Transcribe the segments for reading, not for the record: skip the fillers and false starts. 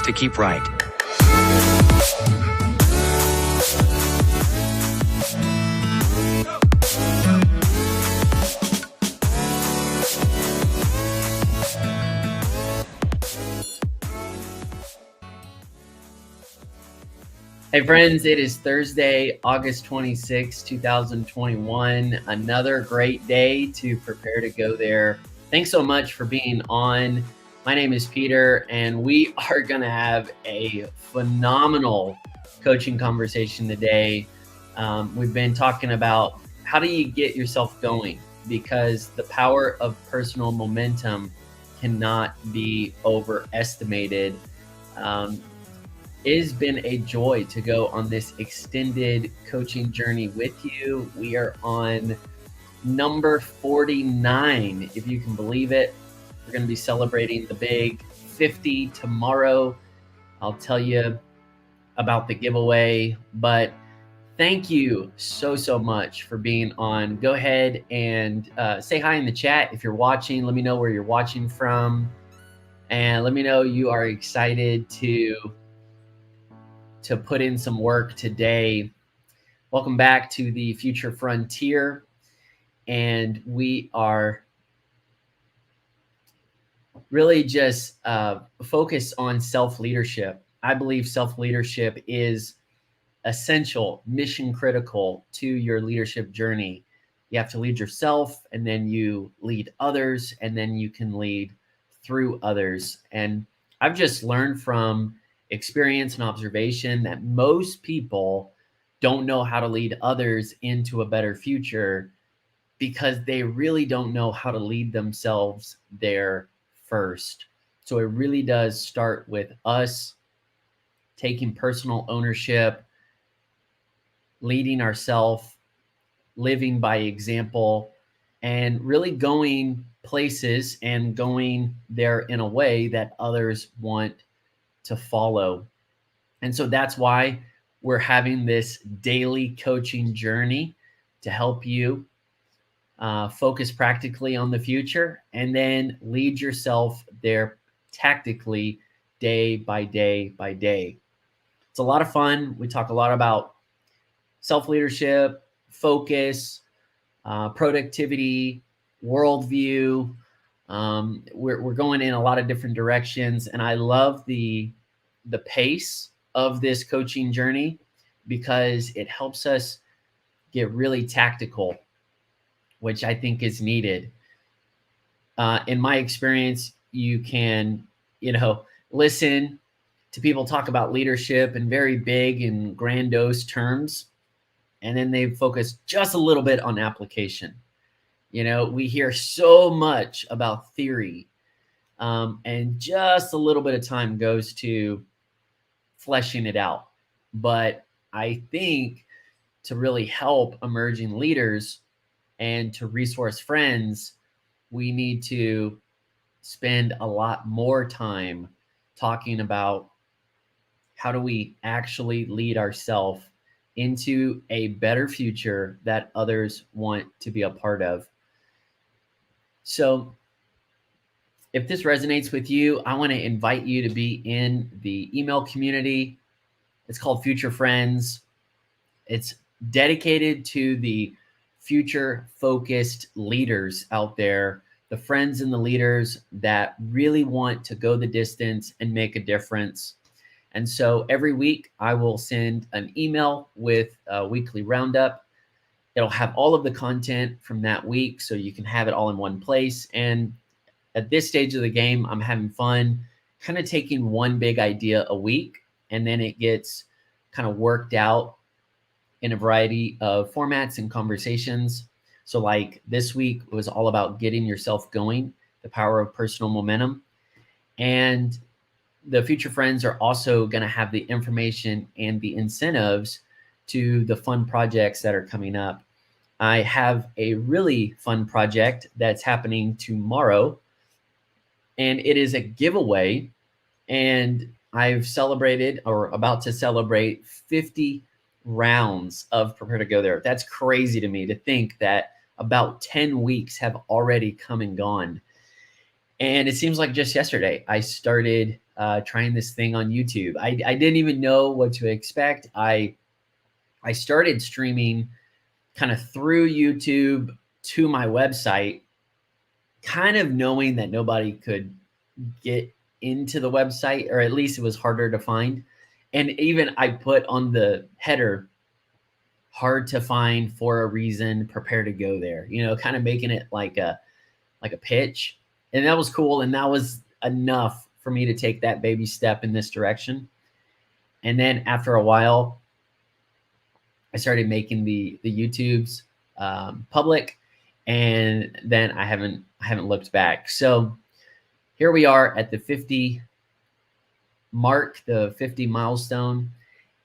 to keep right. Hey friends, it is Thursday, August 26, 2021. Another great day to prepare to go there. Thanks so much for being on. My name is Peter, and we are going to have a phenomenal coaching conversation today. We've been talking about how do you get yourself going, because the power of personal momentum cannot be overestimated. It has been a joy to go on this extended coaching journey with you. We are on number 49, if you can believe it. We're going to be celebrating the big 50 tomorrow. I'll tell you about the giveaway, but thank you so much for being on. Go ahead and say hi in the chat if you're watching. Let me know where you're watching from, and let me know you are excited to put in some work today. Welcome back to the Future Frontier. And we are really just focused on self-leadership. I believe self-leadership is essential, mission critical to your leadership journey. You have to lead yourself, and then you lead others, and then you can lead through others. And I've just learned from experience and observation that most people don't know how to lead others into a better future because they really don't know how to lead themselves there first. So it really does start with us taking personal ownership, leading ourselves, living by example, and really going places and going there in a way that others want to follow. And so that's why we're having this daily coaching journey to help you focus practically on the future and then lead yourself there tactically day by day by day. It's a lot of fun. We talk a lot about self-leadership, focus, productivity, worldview. We're going in a lot of different directions, and I love the pace of this coaching journey because it helps us get really tactical, which I think is needed. In my experience, you can, listen to people talk about leadership in very big and grandiose terms, and then they focus just a little bit on application. We hear so much about theory, and just a little bit of time goes to fleshing it out. But I think to really help emerging leaders and to resource friends, we need to spend a lot more time talking about how do we actually lead ourselves into a better future that others want to be a part of. So if this resonates with you, I want to invite you to be in the email community. It's called Future Friends. It's dedicated to the future-focused leaders out there, the friends and the leaders that really want to go the distance and make a difference. And so every week, I will send an email with a weekly roundup. It'll have all of the content from that week, so you can have it all in one place. And at this stage of the game, I'm having fun kind of taking one big idea a week, and then it gets kind of worked out in a variety of formats and conversations. So like this week was all about getting yourself going, the power of personal momentum. And the Future Friends are also going to have the information and the incentives to the fun projects that are coming up. I have a really fun project that's happening tomorrow, and it is a giveaway. And I've celebrated or about to celebrate 50 rounds of Prepare to Go There. That's crazy to me to think that about 10 weeks have already come and gone. And it seems like just yesterday I started trying this thing on YouTube. I didn't even know what to expect. I started streaming kind of through YouTube to my website, kind of knowing that nobody could get into the website, or at least it was harder to find. And even I put on the header, hard to find for a reason, prepare to go there, kind of making it like a pitch. And that was cool. And that was enough for me to take that baby step in this direction. And then after a while, I started making the YouTubes public, and then I haven't looked back. So here we are at the 50 mark, the 50 milestone,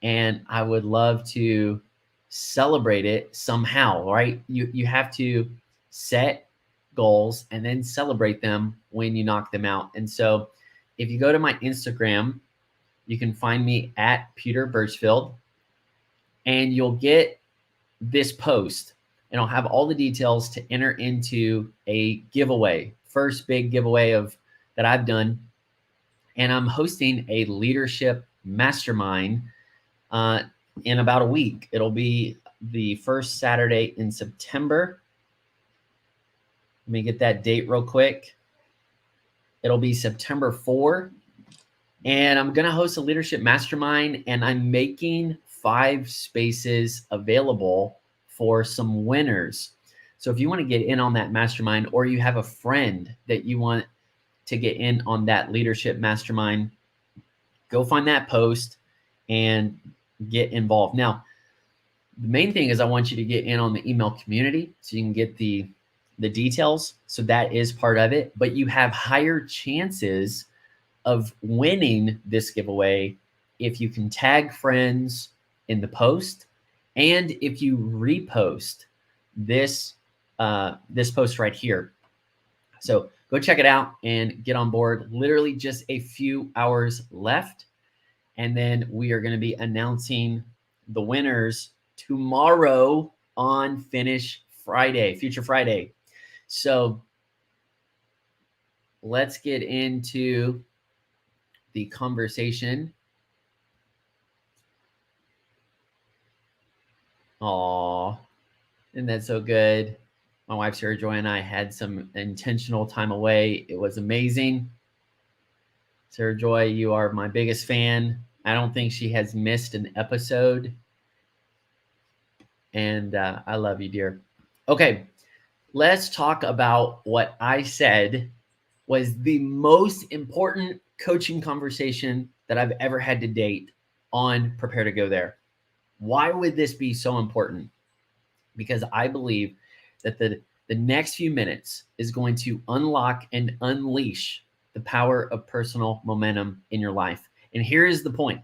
and I would love to celebrate it somehow, right? You have to set goals and then celebrate them when you knock them out. And so if you go to my Instagram, you can find me at Peter Birchfield, and you'll get this post, and I'll have all the details to enter into a giveaway, first big giveaway that I've done. And I'm hosting a leadership mastermind in about a week. It'll be the first Saturday in September. Let me get that date real quick. It'll be September 4. And I'm going to host a leadership mastermind, and I'm making 5 spaces available for some winners. So if you want to get in on that mastermind, or you have a friend that you want to get in on that leadership mastermind, go find that post and get involved. Now, the main thing is I want you to get in on the email community so you can get the details. So that is part of it, but you have higher chances of winning this giveaway if you can tag friends in the post, and if you repost this post right here. So go check it out and get on board. Literally just a few hours left, and then we are going to be announcing the winners tomorrow on Finish Friday, Future Friday. So let's get into the conversation. Aw, isn't that so good? My wife, Sarah Joy, and I had some intentional time away. It was amazing. Sarah Joy, you are my biggest fan. I don't think she has missed an episode. And I love you, dear. Okay, let's talk about what I said was the most important coaching conversation that I've ever had to date on Prepare to Go There. Why would this be so important? Because I believe that the next few minutes is going to unlock and unleash the power of personal momentum in your life. And here is the point.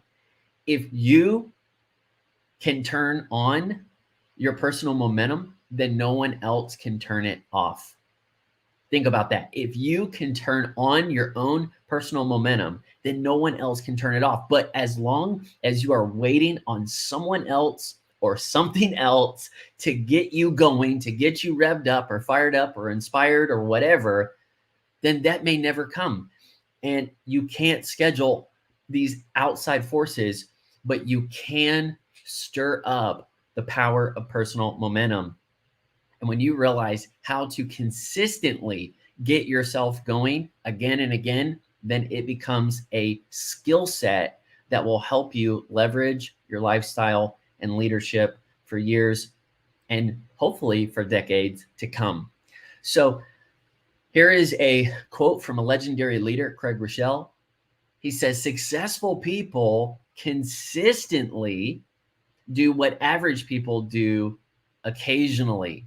If you can turn on your personal momentum, then no one else can turn it off. Think about that. If you can turn on your own personal momentum, then no one else can turn it off. But as long as you are waiting on someone else or something else to get you going, to get you revved up or fired up or inspired or whatever, then that may never come. And you can't schedule these outside forces, but you can stir up the power of personal momentum. And when you realize how to consistently get yourself going again and again, then it becomes a skill set that will help you leverage your lifestyle and leadership for years and hopefully for decades to come. So here is a quote from a legendary leader, Craig Rochelle. He says, successful people consistently do what average people do occasionally.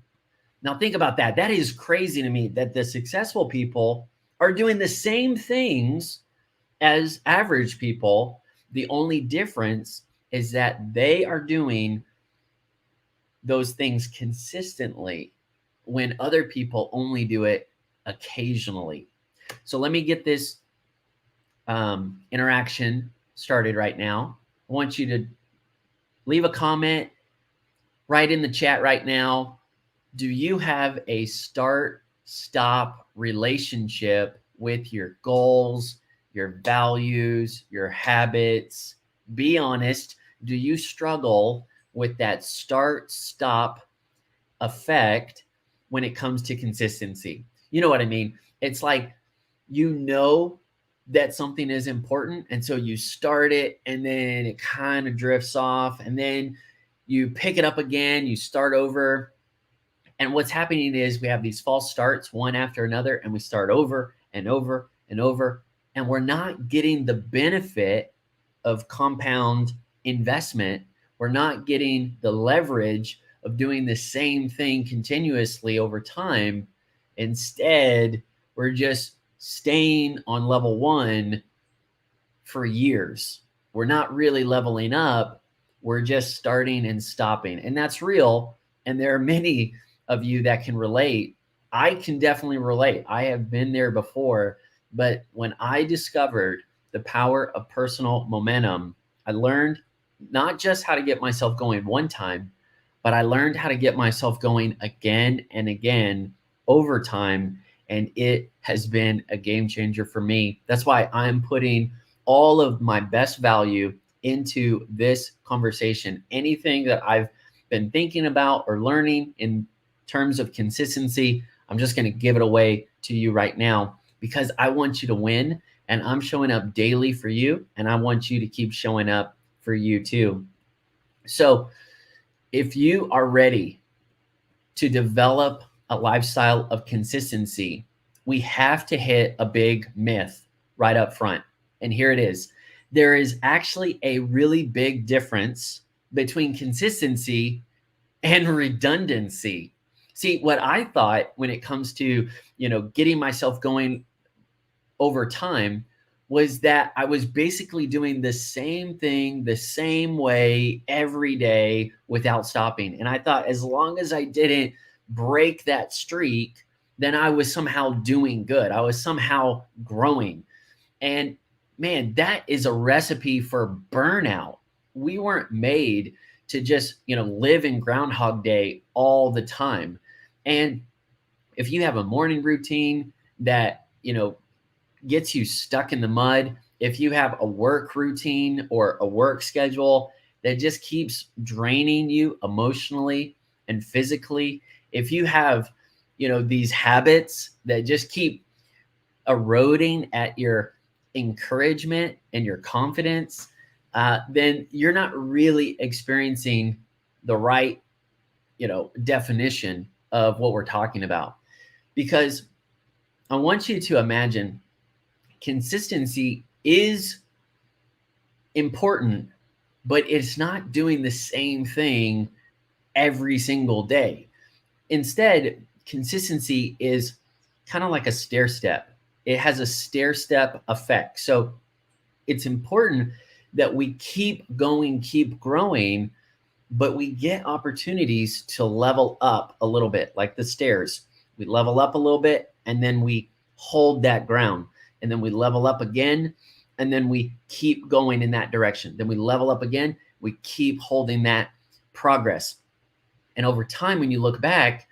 Now think about that. That is crazy to me that the successful people are doing the same things as average people. The only difference is that they are doing those things consistently when other people only do it occasionally. So let me get this interaction started right now. I want you to leave a comment, write in the chat right now. Do you have a start-stop relationship with your goals, your values, your habits. Be honest. Do you struggle with that start-stop effect when it comes to consistency? You know what I mean? It's like, you know that something is important, and so you start it and then it kind of drifts off, and then you pick it up again, you start over. And what's happening is we have these false starts one after another, and we start over and over and over, and we're not getting the benefit of compound investment. We're not getting the leverage of doing the same thing continuously over time. Instead, we're just staying on level one for years. We're not really leveling up. We're just starting and stopping. And that's real. And there are many of you that can relate. I can definitely relate. I have been there before. But when I discovered the power of personal momentum, I learned not just how to get myself going one time, but I learned how to get myself going again and again over time. And it has been a game changer for me. That's why I'm putting all of my best value into this conversation. Anything that I've been thinking about or learning in terms of consistency, I'm just going to give it away to you right now, because I want you to win, and I'm showing up daily for you, and I want you to keep showing up for you too. So if you are ready to develop a lifestyle of consistency, we have to hit a big myth right up front. And here it is. There is actually a really big difference between consistency and redundancy. See, what I thought when it comes to, getting myself going over time was that I was basically doing the same thing the same way every day without stopping. And I thought as long as I didn't break that streak, then I was somehow doing good. I was somehow growing. And man, that is a recipe for burnout. We weren't made to just, live in Groundhog Day all the time. And if you have a morning routine that, gets you stuck in the mud, if you have a work routine or a work schedule that just keeps draining you emotionally and physically, if you have, these habits that just keep eroding at your encouragement and your confidence, then you're not really experiencing the right, definition of what we're talking about. Because I want you to imagine consistency is important, but it's not doing the same thing every single day. Instead, consistency is kind of like a stair step. It has a stair step effect. So it's important that we keep going, keep growing, but we get opportunities to level up a little bit, like the stairs. We level up a little bit, and then we hold that ground, and then we level up again, and then we keep going in that direction. Then we level up again, we keep holding that progress. And over time, when you look back,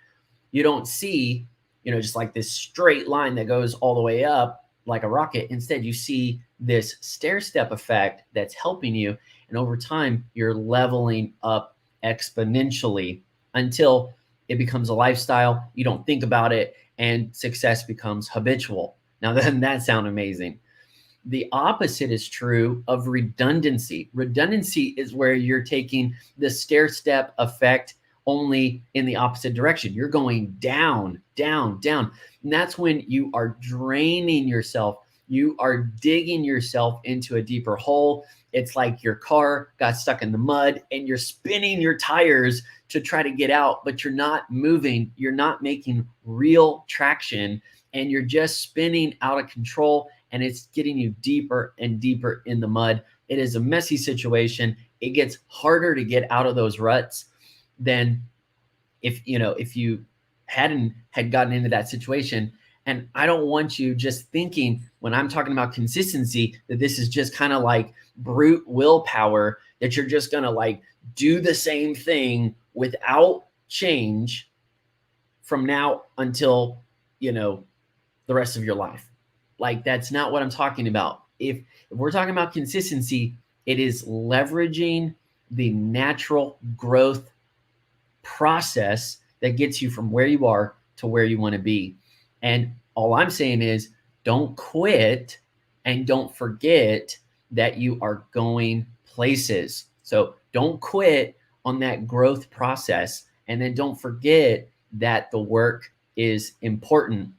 you don't see, just like this straight line that goes all the way up like a rocket. Instead, you see this stair step effect that's helping you. And over time, you're leveling up exponentially until it becomes a lifestyle. You don't think about it, and success becomes habitual. Now, doesn't that sound amazing? The opposite is true of redundancy. Redundancy is where you're taking the stair step effect only in the opposite direction. You're going down, down, down. And that's when you are draining yourself. You are digging yourself into a deeper hole. It's like your car got stuck in the mud and you're spinning your tires to try to get out, but you're not moving. You're not making real traction, and you're just spinning out of control, and it's getting you deeper and deeper in the mud. It is a messy situation. It gets harder to get out of those ruts than if you hadn't gotten into that situation. And I don't want you just thinking, when I'm talking about consistency, that this is just kind of like brute willpower, that you're just going to like do the same thing without change from now until, the rest of your life. Like, that's not what I'm talking about. if we're talking about consistency, it is leveraging the natural growth process that gets you from where you are to where you want to be. And all I'm saying is don't quit and don't forget that you are going places. So don't quit on that growth process. And then don't forget that the work is important.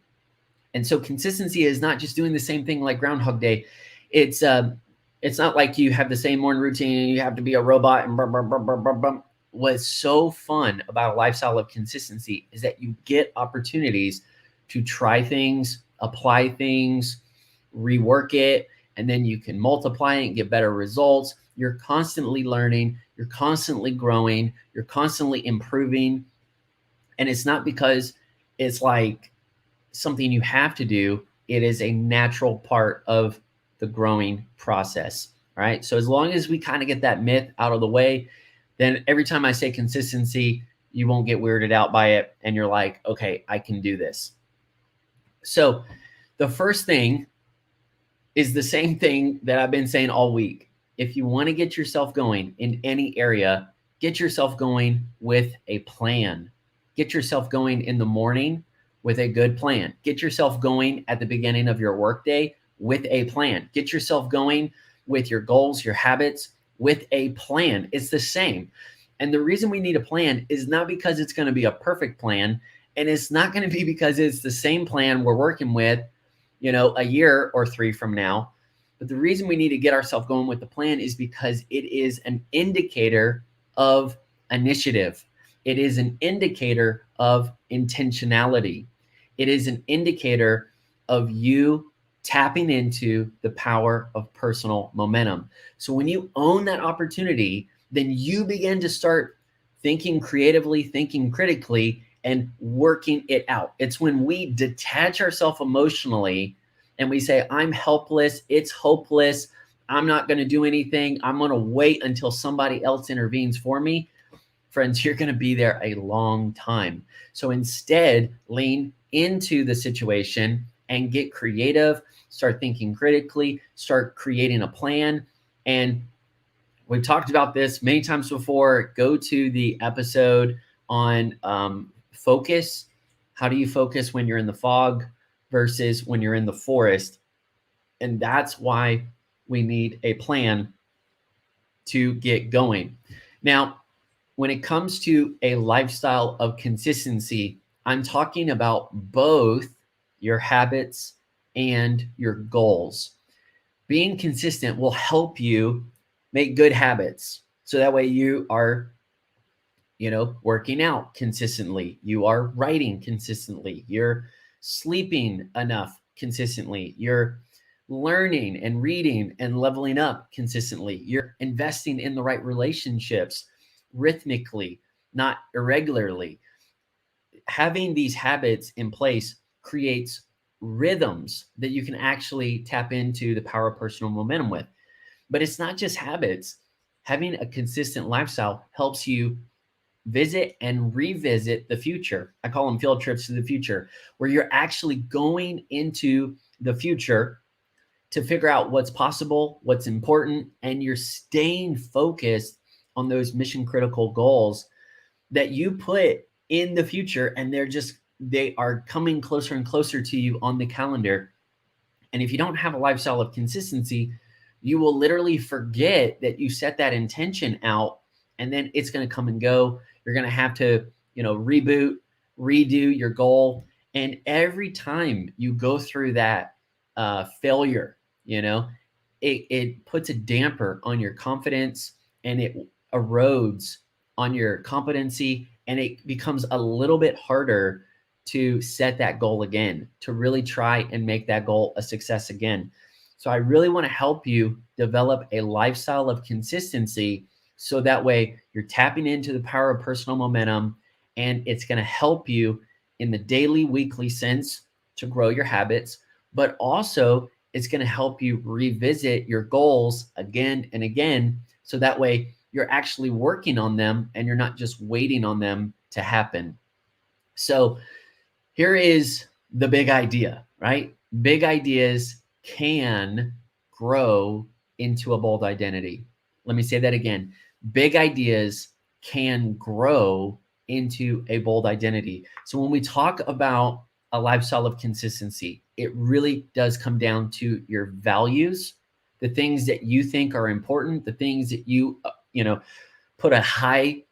And so consistency is not just doing the same thing like Groundhog Day. It's not like you have the same morning routine and you have to be a robot and blah, blah, blah, blah, blah, blah. What's so fun about a lifestyle of consistency is that you get opportunities to try things, apply things, rework it, and then you can multiply it and get better results. You're constantly learning, you're constantly growing, you're constantly improving. And it's not because it's like something you have to do. It is a natural part of the growing process. All right. So as long as we kind of get that myth out of the way, then every time I say consistency, you won't get weirded out by it. And you're like, okay, I can do this. So the first thing is the same thing that I've been saying all week. If you want to get yourself going in any area, get yourself going with a plan. Get yourself going in the morning with a good plan. Get yourself going at the beginning of your workday with a plan. Get yourself going with your goals, your habits with a plan. It's the same. And the reason we need a plan is not because it's going to be a perfect plan. And it's not going to be because it's the same plan we're working with, a year or 3 from now. But the reason we need to get ourselves going with the plan is because it is an indicator of initiative. It is an indicator of intentionality. It is an indicator of you tapping into the power of personal momentum. So when you own that opportunity, then you begin to start thinking creatively, thinking critically, and working it out. It's when we detach ourselves emotionally and we say, I'm helpless, it's hopeless, I'm not going to do anything, I'm going to wait until somebody else intervenes for me. Friends, you're going to be there a long time. So instead, lean into the situation and get creative, start thinking critically, start creating a plan. And we've talked about this many times before. Go to the episode on focus. How do you focus when you're in the fog versus when you're in the forest? And that's why we need a plan to get going. Now, when it comes to a lifestyle of consistency, I'm talking about both your habits and your goals. Being consistent will help you make good habits. So that way you are, working out consistently. You are writing consistently. You're sleeping enough consistently. You're learning and reading and leveling up consistently. You're investing in the right relationships rhythmically, not irregularly. Having these habits in place creates rhythms that you can actually tap into the power of personal momentum with. But it's not just habits. Having a consistent lifestyle helps you visit and revisit the future. I call them field trips to the future, where you're actually going into the future to figure out what's possible, what's important, and you're staying focused on those mission critical goals that you put in the future, and they are coming closer and closer to you on the calendar. And if you don't have a lifestyle of consistency, you will literally forget that you set that intention out, and then it's going to come and go. You're going to have to, reboot, redo your goal. And every time you go through that failure, it puts a damper on your confidence, and it erodes on your competency, and it becomes a little bit harder to set that goal again, to really try and make that goal a success again. So I really want to help you develop a lifestyle of consistency, so that way you're tapping into the power of personal momentum, and it's going to help you in the daily, weekly sense to grow your habits, but also it's going to help you revisit your goals again and again. So that way you're actually working on them and you're not just waiting on them to happen. So here is the big idea, right? Big ideas can grow into a bold identity. Let me say that again. Big ideas can grow into a bold identity. So when we talk about a lifestyle of consistency, it really does come down to your values, the things that you think are important, the things that you put a high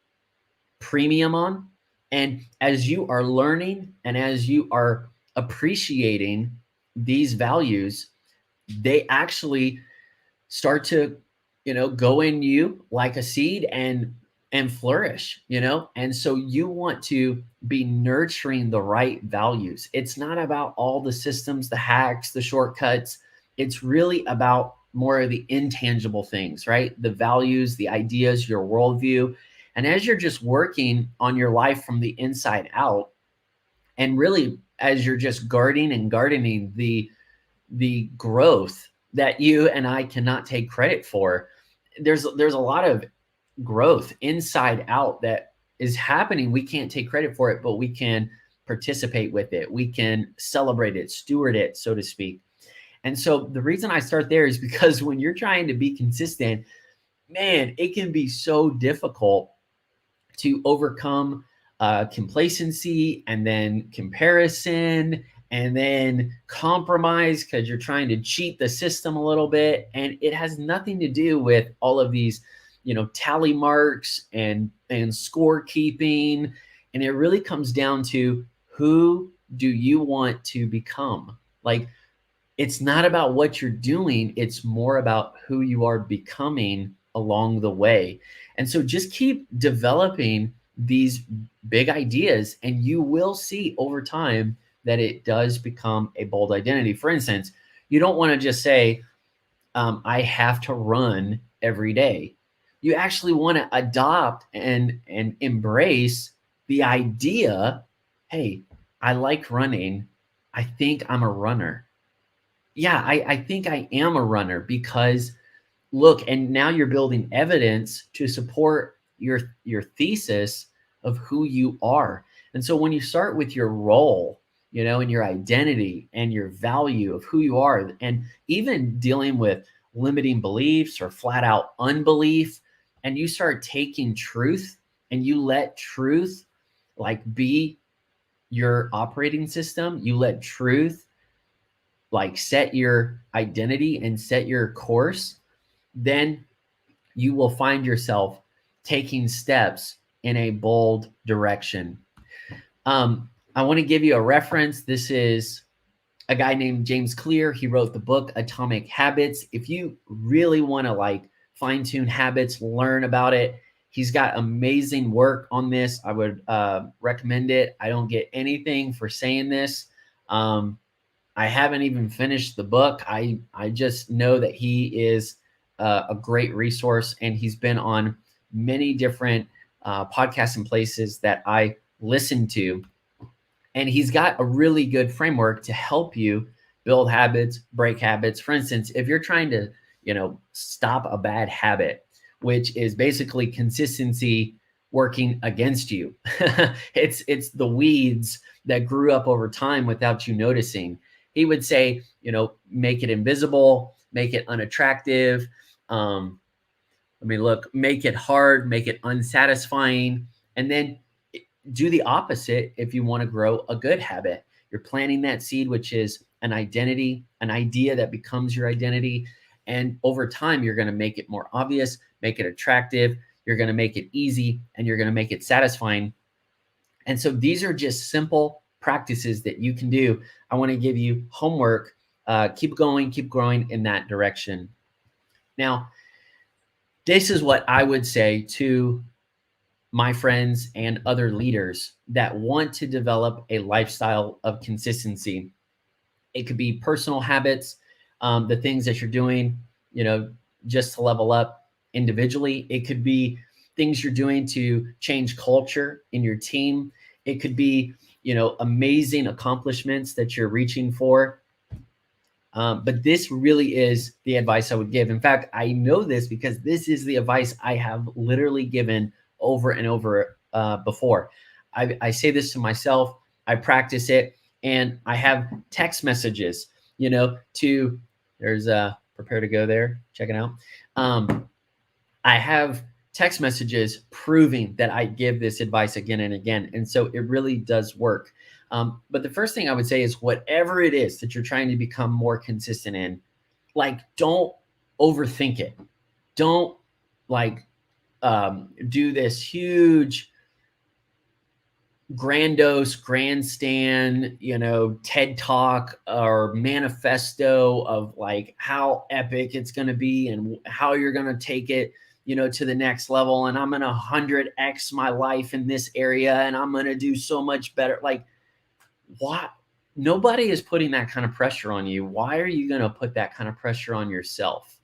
premium on. And as you are learning and as you are appreciating these values, they actually start to go in you like a seed and flourish. And so you want to be nurturing the right values. It's not about all the systems, the hacks, the shortcuts. It's really about more of the intangible things, right? The values, the ideas, your worldview. And as you're just working on your life from the inside out, and really as you're just guarding and gardening the growth that you and I cannot take credit for, there's a lot of growth inside out that is happening. We can't take credit for it, but we can participate with it. We can celebrate it, steward it, so to speak. And so the reason I start there is because when you're trying to be consistent, man, it can be so difficult to overcome complacency and then comparison and then compromise because you're trying to cheat the system a little bit. And it has nothing to do with all of these, tally marks and scorekeeping. And it really comes down to, who do you want to become? Like, it's not about what you're doing. It's more about who you are becoming along the way. And so just keep developing these big ideas, and you will see over time that it does become a bold identity. For instance, you don't want to just say, I have to run every day. You actually want to adopt and embrace the idea, hey, I like running. I think I'm a runner. Yeah, I think I am a runner because look, and now you're building evidence to support your thesis of who you are. And so when you start with your role, and your identity and your value of who you are, and even dealing with limiting beliefs or flat out unbelief, and you start taking truth and you let truth like be your operating system, you let truth like set your identity and set your course, then you will find yourself taking steps in a bold direction. I want to give you a reference. This is a guy named James Clear. He wrote the book Atomic Habits. If you really want to like fine tune habits, learn about it, he's got amazing work on this. I would recommend it. I don't get anything for saying this. I haven't even finished the book. I just know that he is a great resource, and he's been on many different podcasts and places that I listen to. And he's got a really good framework to help you build habits, break habits. For instance, if you're trying to, stop a bad habit, which is basically consistency working against you. It's the weeds that grew up over time without you noticing. He would say, make it invisible, make it unattractive. Make it hard, make it unsatisfying, and then do the opposite if you want to grow a good habit. You're planting that seed, which is an identity, an idea that becomes your identity. And over time, you're going to make it more obvious, make it attractive. You're going to make it easy, and you're going to make it satisfying. And so these are just simple practices that you can do. I want to give you homework. Keep going, keep growing in that direction. Now, this is what I would say to my friends and other leaders that want to develop a lifestyle of consistency. It could be personal habits, the things that you're doing, just to level up individually. It could be things you're doing to change culture in your team. It could be, amazing accomplishments that you're reaching for. But this really is the advice I would give. In fact, I know this because this is the advice I have literally given over and over before. I say this to myself, I practice it, and I have text messages, there's a prepare to go there, check it out. I have text messages proving that I give this advice again and again. And so it really does work. But the first thing I would say is whatever it is that you're trying to become more consistent in, like, don't overthink it. Don't like do this huge grandiose grandstand, TED talk or manifesto of like how epic it's going to be and how you're going to take it, to the next level. And I'm going to 100x my life in this area. And I'm going to do so much better. Like, what? Nobody is putting that kind of pressure on you. Why are you going to put that kind of pressure on yourself?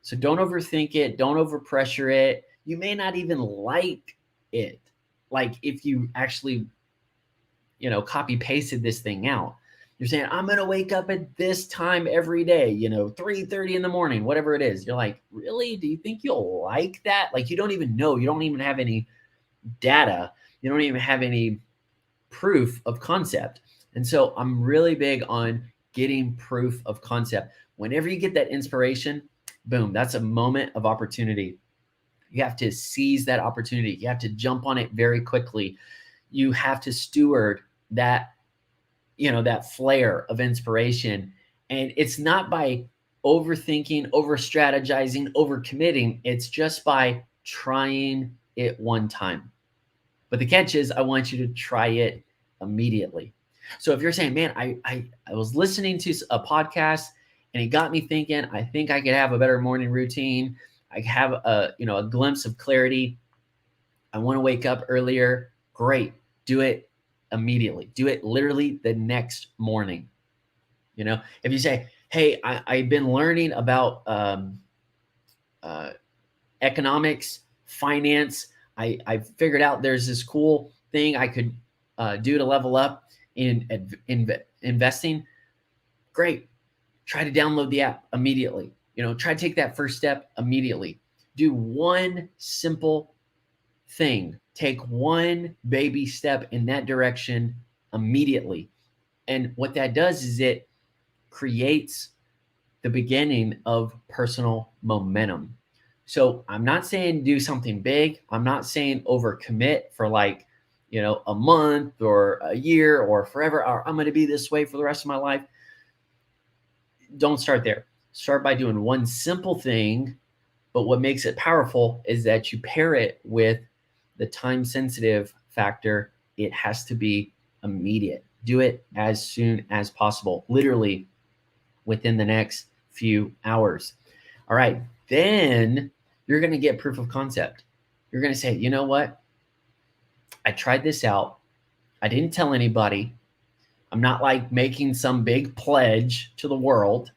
So don't overthink it. Don't overpressure it. You may not even like it. Like if you actually, copy pasted this thing out, you're saying, I'm going to wake up at this time every day, 3:30 in the morning, whatever it is. You're like, really? Do you think you'll like that? Like, you don't even know. You don't even have any data. You don't even have any proof of concept. And so I'm really big on getting proof of concept. Whenever you get that inspiration, boom, that's a moment of opportunity. You have to seize that opportunity. You have to jump on it very quickly. You have to steward that, that flare of inspiration. And it's not by overthinking, over strategizing, over committing. It's just by trying it one time. But the catch is, I want you to try it immediately. So if you're saying, man, I was listening to a podcast and it got me thinking, I think I could have a better morning routine. I have a glimpse of clarity. I want to wake up earlier. Great. Do it immediately. Do it literally the next morning. If you say, hey, I've been learning about economics, finance. I figured out there's this cool thing I could do to level up in investing. Great. Try to download the app immediately. Try to take that first step immediately. Do one simple thing. Take one baby step in that direction immediately. And what that does is it creates the beginning of personal momentum. So I'm not saying do something big. I'm not saying overcommit for like, a month or a year or forever, or I'm going to be this way for the rest of my life. Don't start there. Start by doing one simple thing. But what makes it powerful is that you pair it with the time sensitive factor. It has to be immediate. Do it as soon as possible, literally within the next few hours. All right. Then you're going to get proof of concept. You're going to say, you know what? I tried this out. I didn't tell anybody. I'm not like making some big pledge to the world,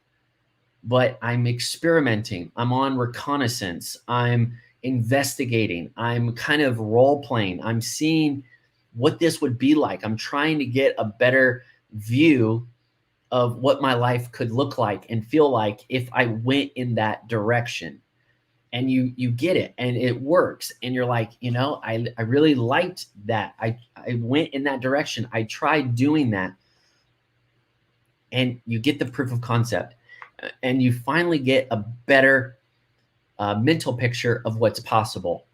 but I'm experimenting. I'm on reconnaissance. I'm investigating. I'm kind of role playing. I'm seeing what this would be like. I'm trying to get a better view of what my life could look like and feel like if I went in that direction. And you get it and it works. And you're like, I really liked that. I went in that direction. I tried doing that. And you get the proof of concept. And you finally get a better mental picture of what's possible.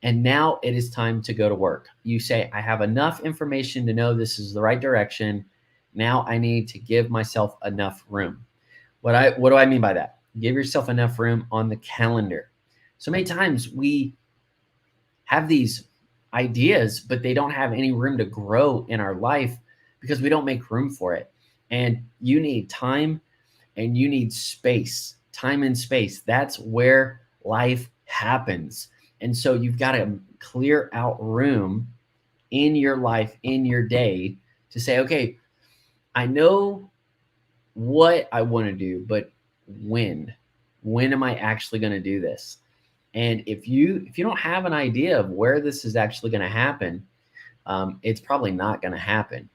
And now it is time to go to work. You say, I have enough information to know this is the right direction. Now I need to give myself enough room. What do I mean by that? Give yourself enough room on the calendar. So many times we have these ideas, but they don't have any room to grow in our life because we don't make room for it. And you need time and you need space, time and space. That's where life happens. And so you've got to clear out room in your life, in your day to say, okay, I know what I want to do, but when am I actually going to do this? And if you don't have an idea of where this is actually going to happen, it's probably not going to happen.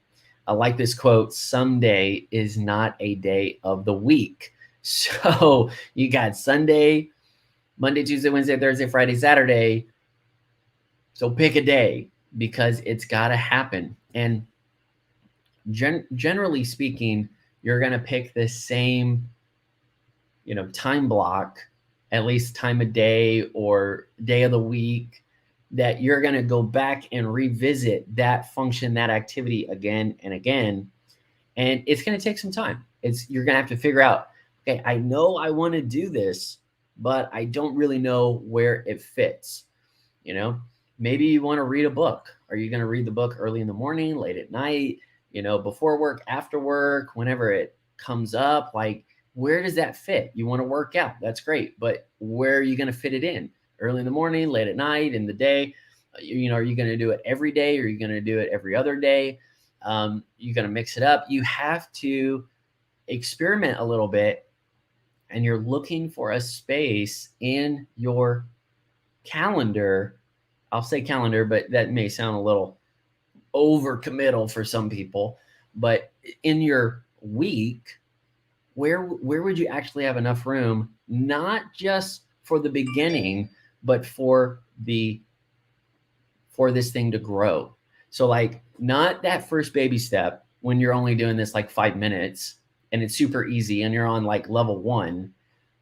I like this quote, someday is not a day of the week. So you got Sunday, Monday, Tuesday, Wednesday, Thursday, Friday, Saturday. So pick a day because it's got to happen. And generally speaking, you're going to pick the same time block, at least time of day or day of the week, that you're going to go back and revisit that function, that activity again and again. And it's going to take some time. You're going to have to figure out, okay, I know I want to do this, but I don't really know where it fits. Maybe you want to read a book. Are you going to read the book early in the morning, late at night, before work, after work, whenever it comes up? Like, where does that fit? You want to work out. That's great. But where are you going to fit it in? Early in the morning, late at night, in the day? Are you going to do it every day? Or are you going to do it every other day? You're going to mix it up. You have to experiment a little bit, and you're looking for a space in your calendar. I'll say calendar, but that may sound a little overcommittal for some people. But in your week, where would you actually have enough room, not just for the beginning, but for this thing to grow? So like, not that first baby step when you're only doing this like 5 minutes and it's super easy and you're on like level 1,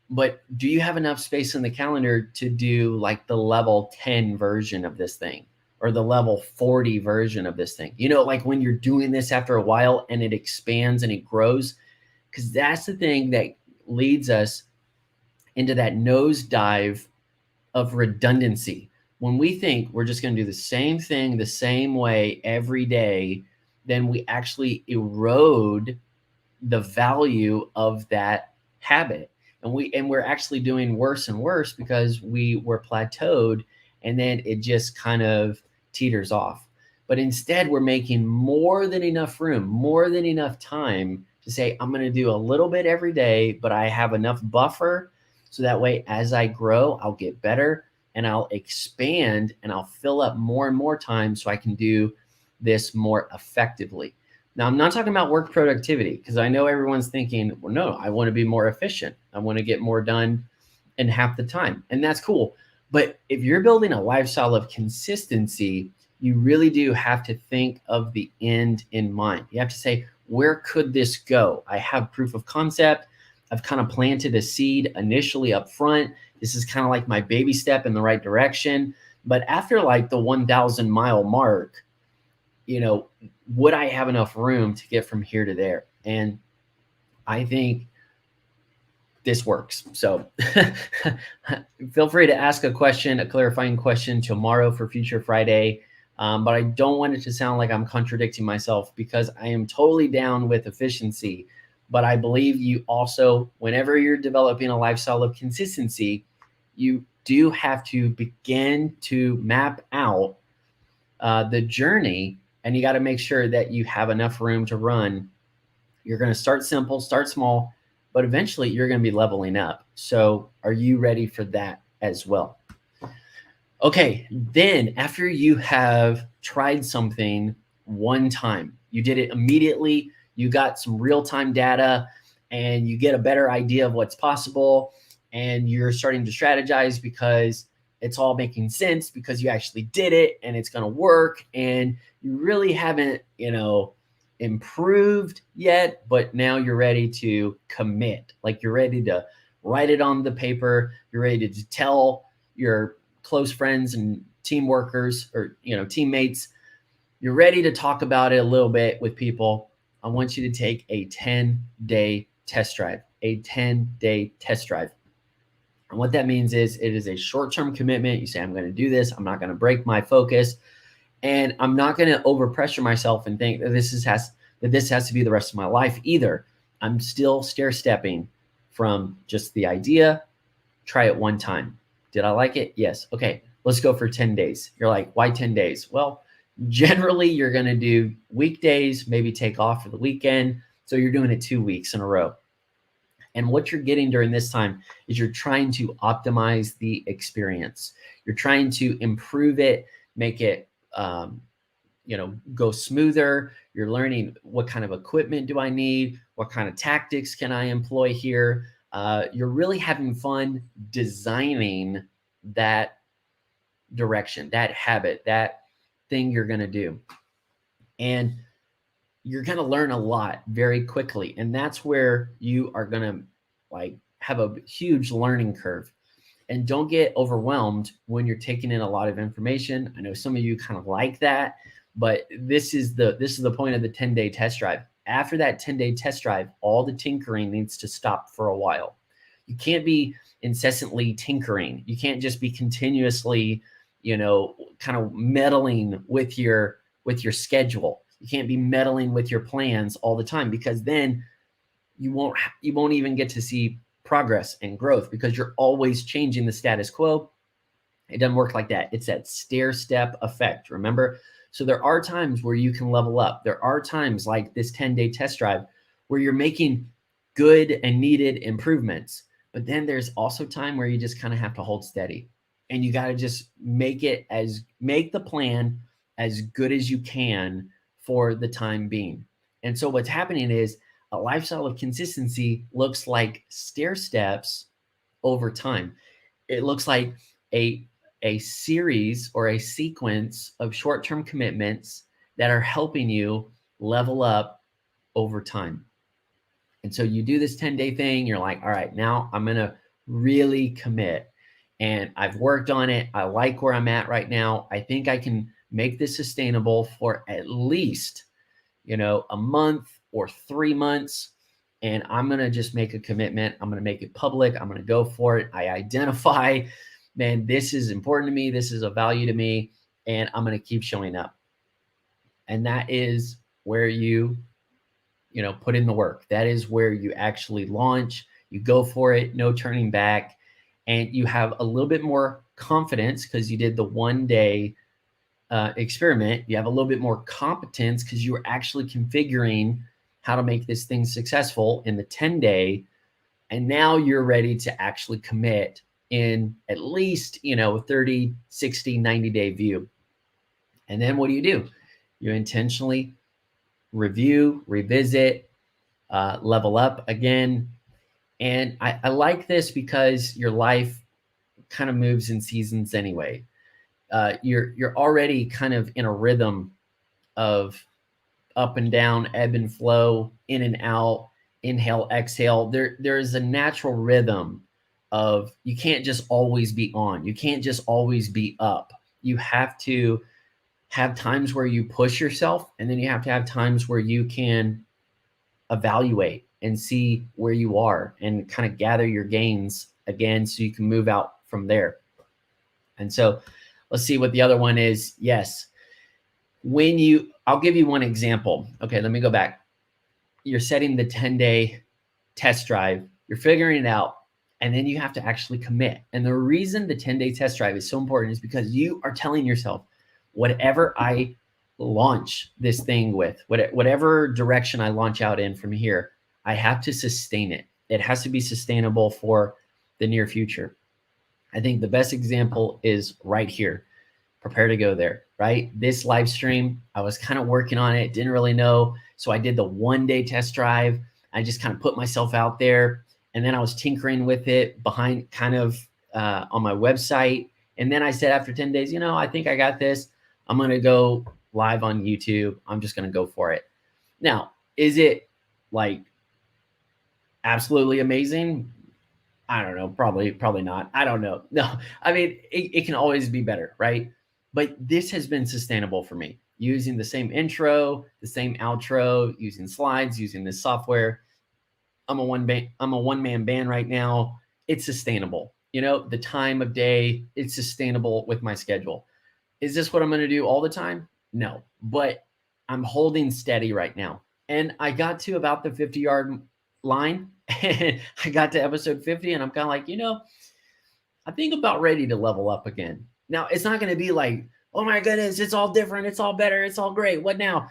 but do you have enough space in the calendar to do like the level 10 version of this thing, or the level 40 version of this thing? Like when you're doing this after a while and it expands and it grows, because that's the thing that leads us into that nosedive of redundancy. When we think we're just going to do the same thing the same way every day, then we actually erode the value of that habit. And we're actually doing worse and worse because we were plateaued, and then it just kind of teeters off. But instead, we're making more than enough room, more than enough time to say, I'm going to do a little bit every day, but I have enough buffer so that way as I grow, I'll get better and I'll expand and I'll fill up more and more time so I can do this more effectively. Now, I'm not talking about work productivity, because I know everyone's thinking, well, no, I want to be more efficient. I want to get more done in half the time. And that's cool. But if you're building a lifestyle of consistency, you really do have to think of the end in mind. You have to say, where could this go? I have proof of concept. I've kind of planted a seed initially up front. This is kind of like my baby step in the right direction. But after like the 1,000 mile mark, would I have enough room to get from here to there? And I think this works. So feel free to ask a question, a clarifying question tomorrow for Future Friday. But I don't want it to sound like I'm contradicting myself, because I am totally down with efficiency. But I believe you also, whenever you're developing a lifestyle of consistency, you do have to begin to map out the journey, and you got to make sure that you have enough room to run. You're going to start simple, start small, but eventually you're going to be leveling up. So are you ready for that as well? Okay, then after you have tried something one time, you did it immediately, you got some real-time data, and you get a better idea of what's possible, and you're starting to strategize because it's all making sense, because you actually did it and it's going to work, and you really haven't, improved yet, but now you're ready to commit. Like, you're ready to write it on the paper. You're ready to tell your close friends and team workers, or, teammates. You're ready to talk about it a little bit with people. I want you to take a 10-day test drive, a 10-day test drive. And what that means is, it is a short-term commitment. You say, I'm going to do this. I'm not going to break my focus. And I'm not going to overpressure myself and think that this has to be the rest of my life either. I'm still stair-stepping from just the idea. Try it one time. Did I like it? Yes. Okay, let's go for 10 days. You're like, why 10 days? Well, generally you're going to do weekdays, maybe take off for the weekend. So you're doing it 2 weeks in a row. And what you're getting during this time is you're trying to optimize the experience. You're trying to improve it, make it, go smoother. You're learning, what kind of equipment do I need? What kind of tactics can I employ here? You're really having fun designing that direction, that habit, that thing you're going to do. And you're going to learn a lot very quickly. And that's where you are going to have a huge learning curve. And don't get overwhelmed when you're taking in a lot of information. I know some of you kind of like that, but this is the point of the 10-day test drive. After that 10-day test drive, all the tinkering needs to stop for a while. You can't be incessantly tinkering. You can't just be continuously, kind of meddling with your schedule. You can't be meddling with your plans all the time, because then you won't even get to see progress and growth, because you're always changing the status quo. It doesn't work like that. It's that stair step effect, remember? So there are times where you can level up. There are times like this 10-day test drive where you're making good and needed improvements. But then there's also time where you just kind of have to hold steady, and you got to just make the plan as good as you can for the time being. And so what's happening is a lifestyle of consistency looks like stair steps over time. It looks like a series or a sequence of short-term commitments that are helping you level up over time. And so you do this 10-day thing, you're like, all right, now I'm going to really commit. And I've worked on it. I like where I'm at right now. I think I can make this sustainable for at least, a month or 3 months. And I'm going to just make a commitment. I'm going to make it public. I'm going to go for it. I identify, man, this is important to me. This is a value to me. And I'm going to keep showing up. And that is where you put in the work. That is where you actually launch. You go for it, no turning back. And you have a little bit more confidence because you did the 1-day experiment. You have a little bit more competence because you were actually configuring how to make this thing successful in the 10-day. And now you're ready to actually commit in at least, 30, 60, 90-day view. And then what do? You intentionally review, revisit, level up again. And I like this because your life kind of moves in seasons anyway. You're already kind of in a rhythm of up and down, ebb and flow, in and out, inhale, exhale. There is a natural rhythm of, you can't just always be on. You can't just always be up. You have to have times where you push yourself, and then you have to have times where you can evaluate and see where you are and kind of gather your gains again so you can move out from there. And so let's see what the other one is. Yes. I'll give you one example. Okay, let me go back. You're setting the 10-day test drive. You're figuring it out, and then you have to actually commit. And the reason the 10-day test drive is so important is because you are telling yourself, whatever I launch this thing with, whatever direction I launch out in from here, I have to sustain it. It has to be sustainable for the near future. I think the best example is right here. Prepare to go there, right? This live stream, I was kind of working on it, didn't really know. So I did the 1-day test drive. I just kind of put myself out there, and then I was tinkering with it behind kind of on my website. And then I said, after 10 days, I think I got this. I'm going to go live on YouTube. I'm just going to go for it. Now, is it like absolutely amazing? I don't know. Probably not. I don't know. No, I mean, it can always be better, right? But this has been sustainable for me, using the same intro, the same outro, using slides, using this software. I'm a one-man band right now. It's sustainable. The time of day, it's sustainable with my schedule. Is this what I'm going to do all the time? No, but I'm holding steady right now. And I got to about the 50-yard line, and I got to episode 50, and I'm kind of like, I think about ready to level up again. Now, it's not going to be like, oh my goodness, it's all different, it's all better, it's all great. What now?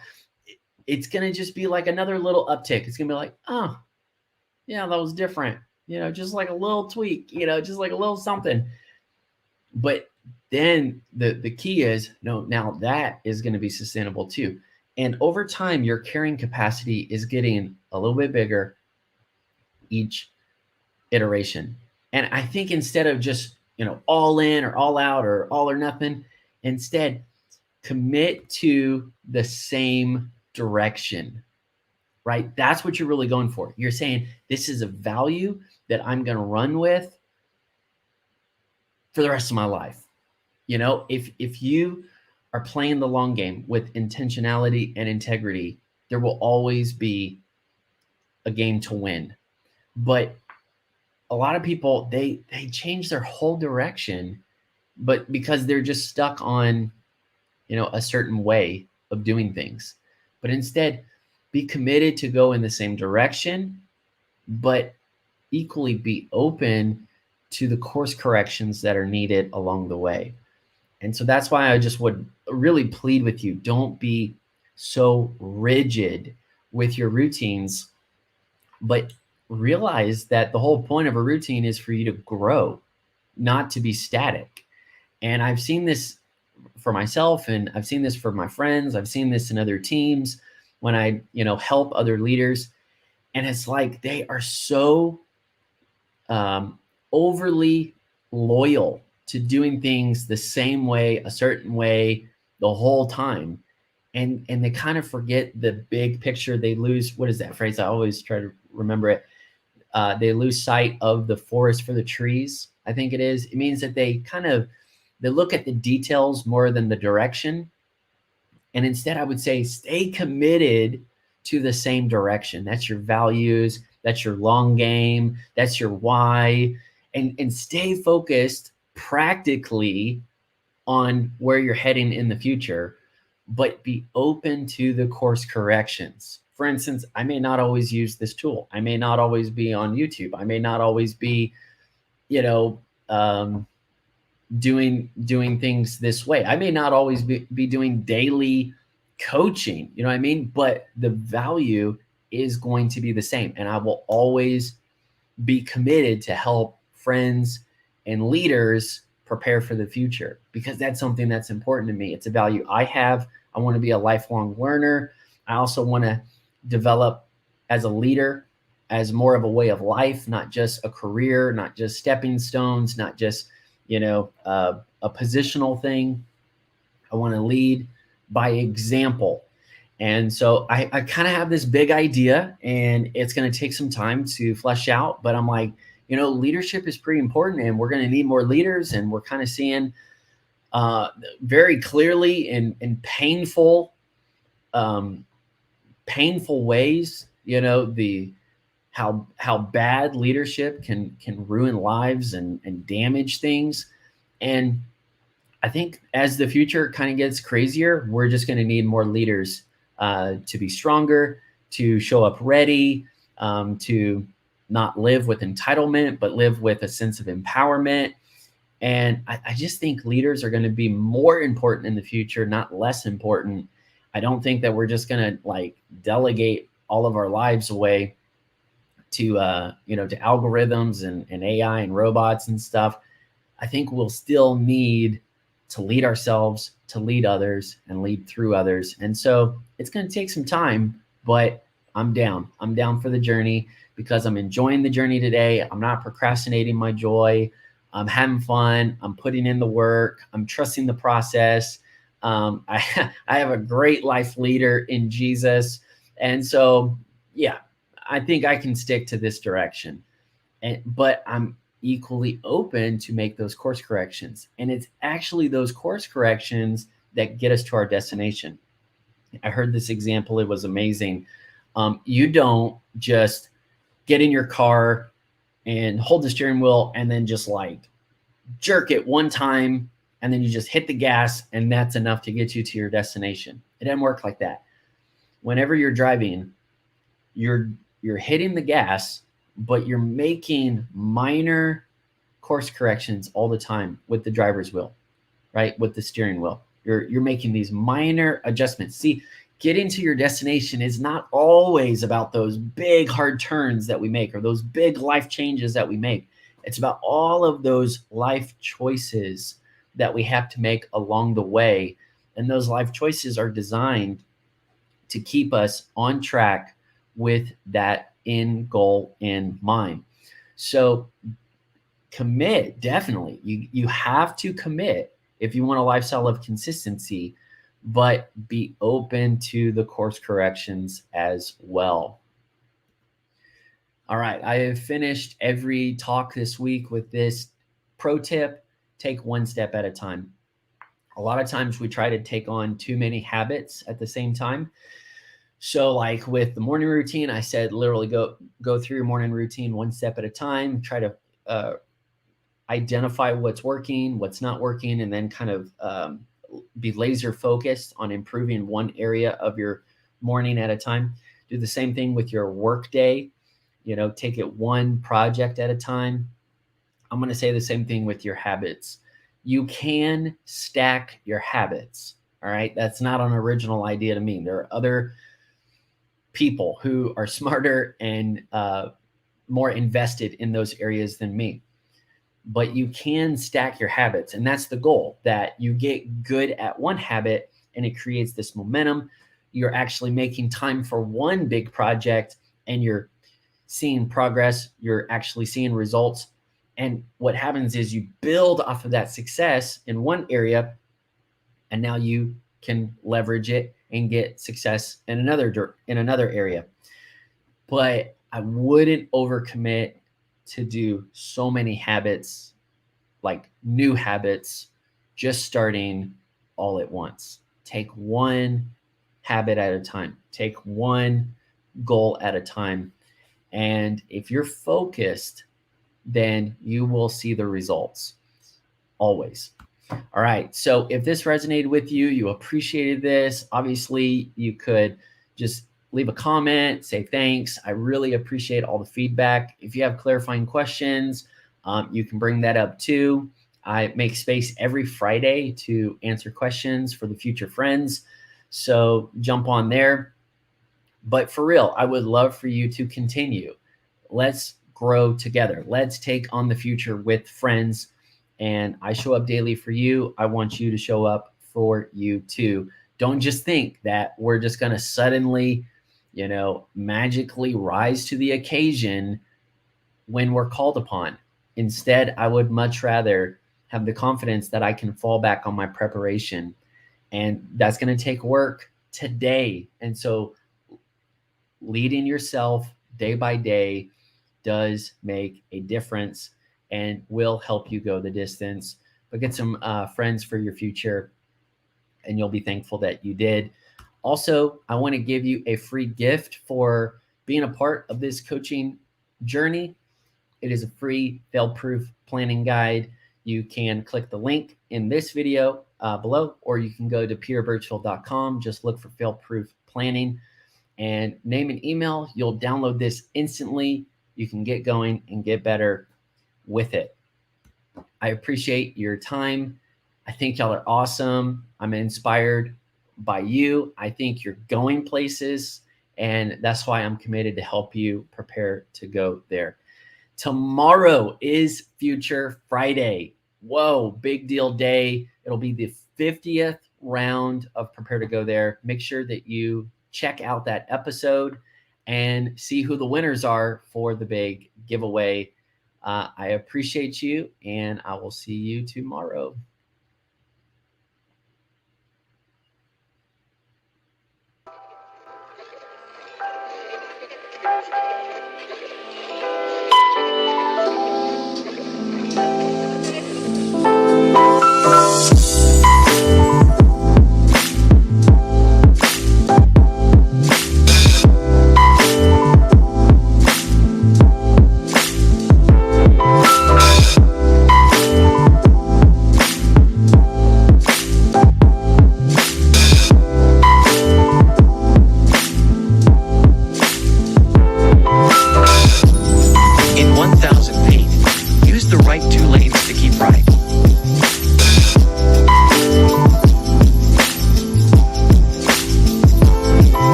It's going to just be like another little uptick. It's going to be like, oh, yeah, that was different. Just like a little tweak, just like a little something. But then the key is, no, now that is going to be sustainable too. And over time, your carrying capacity is getting a little bit bigger each iteration. And I think instead of just, all in or all out or all or nothing, instead commit to the same direction, right? That's what you're really going for. You're saying, this is a value that I'm going to run with for the rest of my life. You know, if you are playing the long game with intentionality and integrity, there will always be a game to win. But a lot of people, they change their whole direction, but because they're just stuck on, you know, a certain way of doing things. But instead, be committed to go in the same direction, but equally be open to the course corrections that are needed along the way. And so that's why I just would really plead with you, don't be so rigid with your routines, but realize that the whole point of a routine is for you to grow, not to be static. And I've seen this for myself, and I've seen this for my friends. I've seen this in other teams when I, you know, help other leaders. And it's like they are so overly loyal to doing things the same way, a certain way, the whole time. And they kind of forget the big picture. They lose, what is that phrase? I always try to remember it. They lose sight of the forest for the trees, I think it is. It means that they look at the details more than the direction. And instead, I would say stay committed to the same direction. That's your values, that's your long game, that's your why, and stay focused practically on where you're heading in the future, but be open to the course corrections. For instance, I may not always use this tool. I may not always be on YouTube. I may not always be, you know, doing things this way. I may not always be doing daily coaching, you know what I mean? But the value is going to be the same. And I will always be committed to help friends and leaders prepare for the future, because that's something that's important to me. It's a value I have. I want to be a lifelong learner. I also want to develop as a leader, as more of a way of life, not just a career, not just stepping stones, not just, you know, a positional thing. I want to lead by example. And so I kind of have this big idea, and it's going to take some time to flesh out, but I'm like, you know, leadership is pretty important, and we're going to need more leaders. And we're kind of seeing very clearly in painful ways, you know, the how bad leadership can ruin lives and damage things. And I think as the future kind of gets crazier, we're just going to need more leaders to be stronger, to show up ready, to not live with entitlement, but live with a sense of empowerment. And I just think leaders are going to be more important in the future, not less important. I don't think that we're just going to like delegate all of our lives away to, you know, to algorithms and AI and robots and stuff. I think we'll still need to lead ourselves, to lead others, and lead through others. And so it's going to take some time, but I'm down. I'm down for the journey because I'm enjoying the journey today. I'm not procrastinating my joy. I'm having fun. I'm putting in the work. I'm trusting the process. I have a great life leader in Jesus. And so, yeah, I think I can stick to this direction. But I'm equally open to make those course corrections. And it's actually those course corrections that get us to our destination. I heard this example. It was amazing. You don't just get in your car and hold the steering wheel and then just like jerk it one time, and then you just hit the gas and that's enough to get you to your destination. It doesn't work like that. Whenever you're driving, you're hitting the gas, but you're making minor course corrections all the time with the driver's wheel, right? With the steering wheel. You're making these minor adjustments. See, getting to your destination is not always about those big hard turns that we make or those big life changes that we make. It's about all of those life choices that we have to make along the way. And those life choices are designed to keep us on track with that end goal in mind. So commit, definitely. You have to commit if you want a lifestyle of consistency, but be open to the course corrections as well. All right, I have finished every talk this week with this pro tip: take one step at a time. A lot of times we try to take on too many habits at the same time. So like with the morning routine, I said literally go through your morning routine one step at a time. Try to uh, identify what's working, what's not working, and then kind of be laser focused on improving one area of your morning at a time. Do the same thing with your work day. Take it one project at a time. I'm going to say the same thing with your habits. You can stack your habits. All right. That's not an original idea to me. There are other people who are smarter and more invested in those areas than me. But you can stack your habits. And that's the goal, that you get good at one habit and it creates this momentum. You're actually making time for one big project and you're seeing progress. You're actually seeing results. And what happens is you build off of that success in one area, and now you can leverage it and get success in another area. But I wouldn't overcommit to do so many habits, like new habits, just starting all at once. Take one habit at a time. Take one goal at a time. And if you're focused, then you will see the results always. All right. So if this resonated with you, you appreciated this, obviously you could just leave a comment, say thanks. I really appreciate all the feedback. If you have clarifying questions, you can bring that up too. I make space every Friday to answer questions for the future friends. So jump on there. But for real, I would love for you to continue. Let's grow together. Let's take on the future with friends. And I show up daily for you. I want you to show up for you too. Don't just think that we're just going to suddenly, magically rise to the occasion when we're called upon. Instead, I would much rather have the confidence that I can fall back on my preparation. And that's going to take work today. And so leading yourself day by day does make a difference and will help you go the distance. But get some friends for your future, and you'll be thankful that you did. Also, I want to give you a free gift for being a part of this coaching journey. It is a free fail-proof planning guide. You can click the link in this video below, or you can go to peterbirchfield.com. Just look for fail-proof planning and name an email. You'll download this instantly. You can get going and get better with it. I appreciate your time. I think y'all are awesome. I'm inspired by you. I think you're going places, and that's why I'm committed to help you prepare to go there. Tomorrow is Future Friday. Whoa, big deal day. It'll be the 50th round of Prepare to Go There. Make sure that you check out that episode and see who the winners are for the big giveaway. I appreciate you, and I will see you tomorrow.